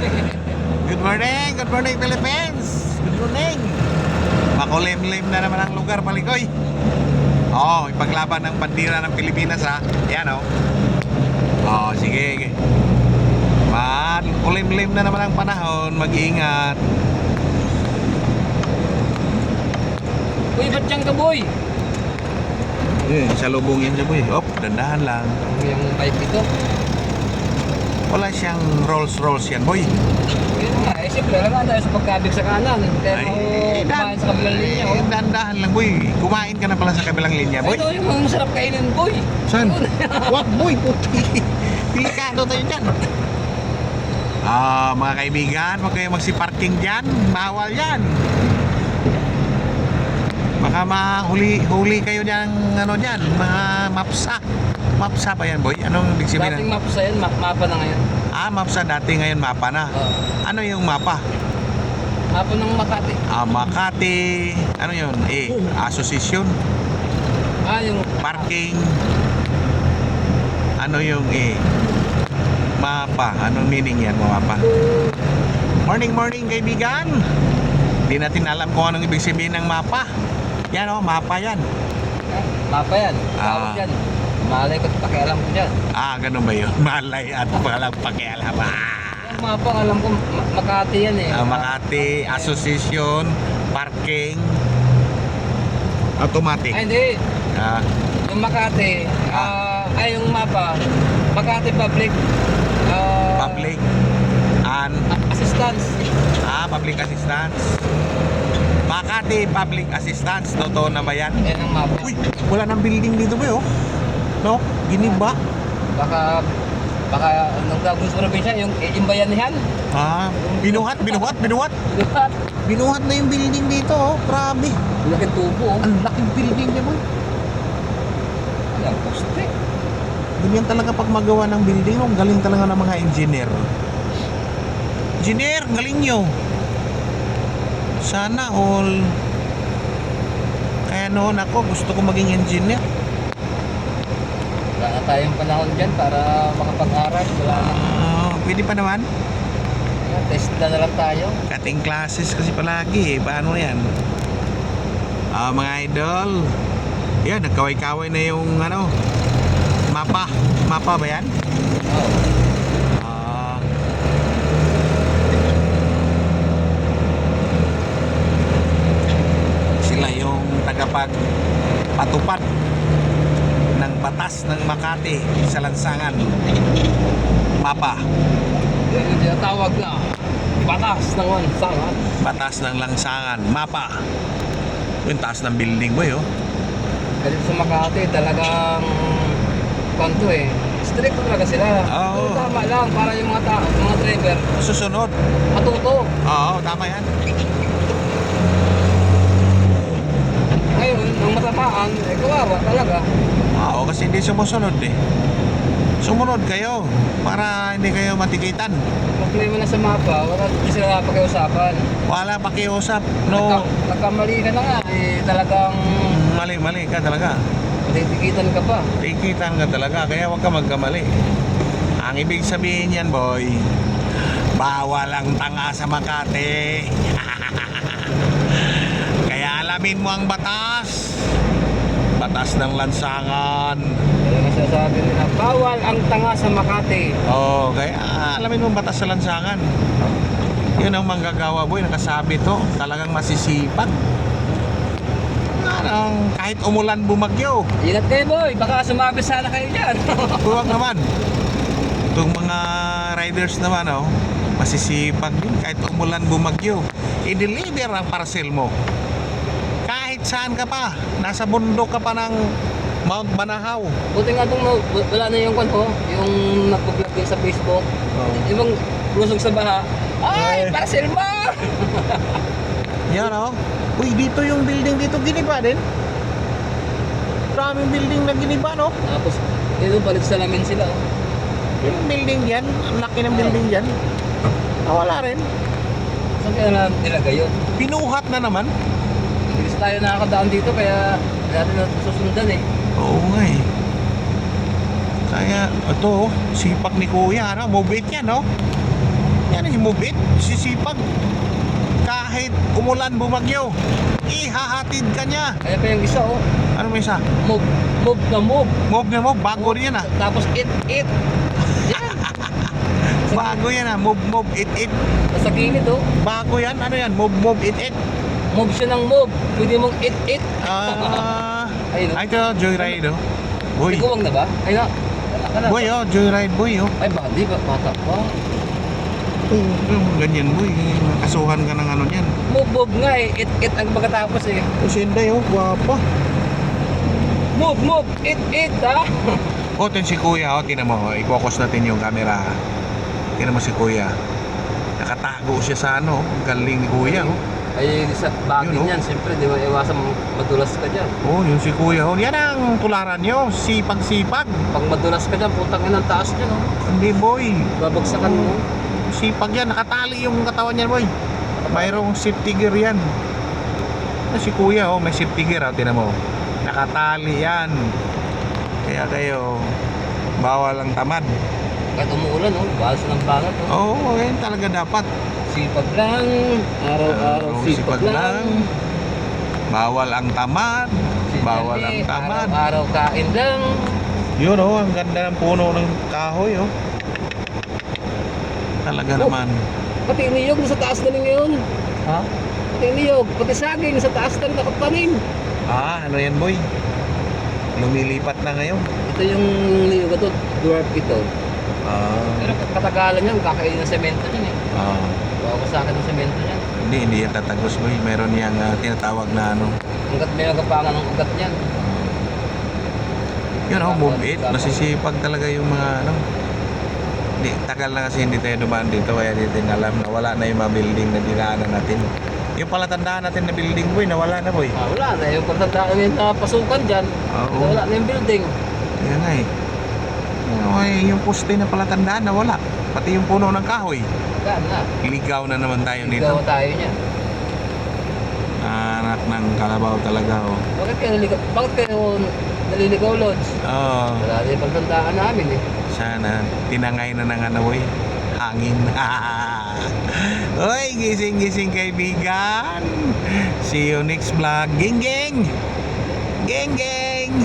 Good morning Philippines. Good morning. Makulimlim na naman ang lugar, palikoy. Oh, ipaglaban ng bandera ng Pilipinas ha. Yan oh. Oh, sige. Kulimlim na naman ang panahon, mag-ingat. Uy, ba't dyan ka, boy? Sa lubong yan siya, boy. Op, dandahan lang. Yung pipe ito. Wala siyang rolls yan, boy. Yun nga, siyempre, alam nga tayo sa pagkabig sa kanan. Kaya kumain sa kabilang linya, oh. Dandahan lang, boy. Kumain ka na pala sa kabilang linya, boy. Ito yung masarap kainin, boy. Saan? Wag, boy, puti. Pilikado tayo dyan. Mga kaibigan, huwag kayo magsi-parking dyan. Bawal yan. Baka mahuli kayo dyan, dyan, mga mapsa. Mapsa pa yan, boy? Anong ibig sabihin? Dating mapsa yan, mapa na ngayon. Mapsa dati, ngayon mapa na. Ano yung mapa? Mapa ng Makati. Makati. Ano yun? Asosasyon. Yung Parking. Ano yung mapa? Anong meaning yan, mapa? Morning kaibigan. Hindi natin alam kung anong ibig sabihin ng mapa. Yan mapa yan. mapa yan. Tawag yan. Malay ko at pakialam ko dyan. Ganun ba yun? Malay at walang pakialam. Yung mapa, alam ko, Makati yan eh. Makati, Association, Parking, Automatic. Ay, hindi. Yung Makati, yung mapa, Makati Public Public and Assistance. Public Assistance. Makati Public Assistance. Totoo na ba yan? Yan ang mapa. Uy, wala nang building dito ba yun? No? Giniba? Baka nung gagawin sa probinsya, yung bayanihan. Binuhat. Binuhat na yung building dito, Grabe. Laking tubo, Ang laking building niya, boy. Ang poste. Ganyan talaga pag magawa ng building, Ang galing talaga ng mga engineer. Engineer, galing nyo. Sana all. Kaya noon ako, gusto ko maging engineer. Wala na tayong panahon dyan para makapag-aral. Wala na. Pwede pa naman. Test na lang tayo. Cutting classes kasi palagi Paano yan? Mga idol. Yan, nagkaway-kaway na yung mapa. Mapa ba yan? Sila yung tagapagpatupad ng batas ng Makati sa lansangan. Mapa. Yan yung tinatawag na batas ng lansangan. Batas ng lansangan. Mapa. Yung taas ng building, boy, Ganito sa Makati, talagang kanto strict talaga sila. Oo. Tama lang para yung mga driver Susunod. matuto. Oo, tama yan. Ngayon, ang matapaan, kawawa talaga. Oo, kasi hindi sumusunod Sumunod kayo para hindi kayo matikitan. Problema na sa mapa, hindi sila pakiusapan. Wala pakiusap. No. Nagkamali ka na nga, talagang Mali ka talaga. matitikitan ka pa. Tikitan ka talaga, kaya huwag ka magkamali. Ang ibig sabihin yan, boy, bawal ang tanga sa Makati. Kaya alamin mo ang batas. Batas ng lansangan. Kaya masasabi nila, bawal ang tanga sa Makati. Kaya alamin mo ang batas sa lansangan. Yun ang manggagawa, boy, nakasabi to. Talagang masisipag. Kahit umulan bumagyo. Ingat kayo, boy, baka sumabi sana kayo dyan. Huwag naman. Itong mga riders naman, masisipag din. Kahit umulan bumagyo, i-deliver ang parcel mo. Kahit saan ka pa. Nasa bundok ka pa ng Mount Banahaw. Buti nga itong wala na yung yung nag-vlog din sa Facebook. Yung lusog sa baha. Ay, parcel mo! Yan, Uy, dito yung building dito, giniba din. Maraming building na giniba, Tapos, balik sa lamin sila. Yung building yan, ang laki ng building yan. Wala rin. Saan kaya na nilagay yun? Pinuhat na naman. Bilis tayo nakakadaan dito kaya natin na susundan Oo nga Kaya, ito, sipag ni Kuya, mobile yan, Yan, Yan yung move it, sisipag. Kahit umulan bumagyo, ihahatid ka niya. Kaya pa yung isa, oh. Ano may isa? Move. Move na move. Move na move, bago rin yan ah. Tapos it. Yan. Bago yan ah, move, it. Nasa gilid, oh. Bago yan, ano yan, move, it. Move siya ng move. Pwede mong it. Ayun, oh. Ay, ito, joyride oh. Boy, Iguwang na ba? Ay na. boy oh, joyride boy oh. Ay, badi ba? Bata pa. Ganyan boy, kasuhan ka ng ano niyan. Move nga eh. It ang pagkatapos eh. O Sinday oh, guwapa. Move. It, ha? O, ten si kuya oh, tinan mo, i-focus natin yung camera. Tinan mo si kuya. Nakatago siya sa ano, ang galing ni kuya oh. Ay, sa bagay Yun, oh. niyan. Siyempre, di ba iwasan madulas ka dyan. Oh, yun si kuya oh. Yan ang tularan nyo, sipag-sipag. Pag madulas ka dyan, putang ina ang taas dyan, oh. Hindi boy. Babagsakan mo. Sipag yan, nakatali yung katawan niyan boy. Mayroong safety gear yan. Si kuya oh, may safety gear oh, tinan mo. Nakatali yan. Kaya kayo, bawal ang tamad. Kahit umuulan, oh. Balas ng bangat, oh. Oo, oh, yan talaga dapat. Sipag lang. Araw-araw sipag lang. Bawal ang tamad. Bawal ang tamad. Araw-araw kain lang. Yun oh, ang ganda ng puno ng kahoy oh. Talaga Oh. naman. Pati niyog nasa taas na rin ngayon. Ha? Pati niyog. Pati saging nasa taas na rin nakapanin. Ah, ano yan boy? Lumilipat na ngayon. Ito yung niyog ito. Dwarf ito. Pero Ah. katagalan yan. Kakain ng semento yan eh. Ah. Bawa ko sa akin ng semento yan. Hindi yan tatagos boy. Meron yang tinatawag na ano. Hanggat may nagapangan ng ugat niyan. Yun oh, move it. Masisipag talaga yung mga ano. Di, tagal na kasi hindi tayo dumaan dito kaya hindi natin alam na wala na yung mga building na dinaanan natin. Yung palatandaan natin na building boy, nawala na boy. Wala na. Yung pagtandaan yung pasukan dyan. Oo. Wala na yung building. Yan nga eh. Ay, yung poste na palatandaan nawala. Pati yung puno ng kahoy. Wala na. Ligaw na naman tayo Ikaw nito. tayo niyan. Anak ng kalabaw talaga oh. Bakit kayo naliligaw, Lods? Oo. Wala na yung pagtandaan namin eh. Sana tinangay na ng ano boy. Hangin. Oy, gising kaibigan. See you next vlog. Geng geng. Geng geng.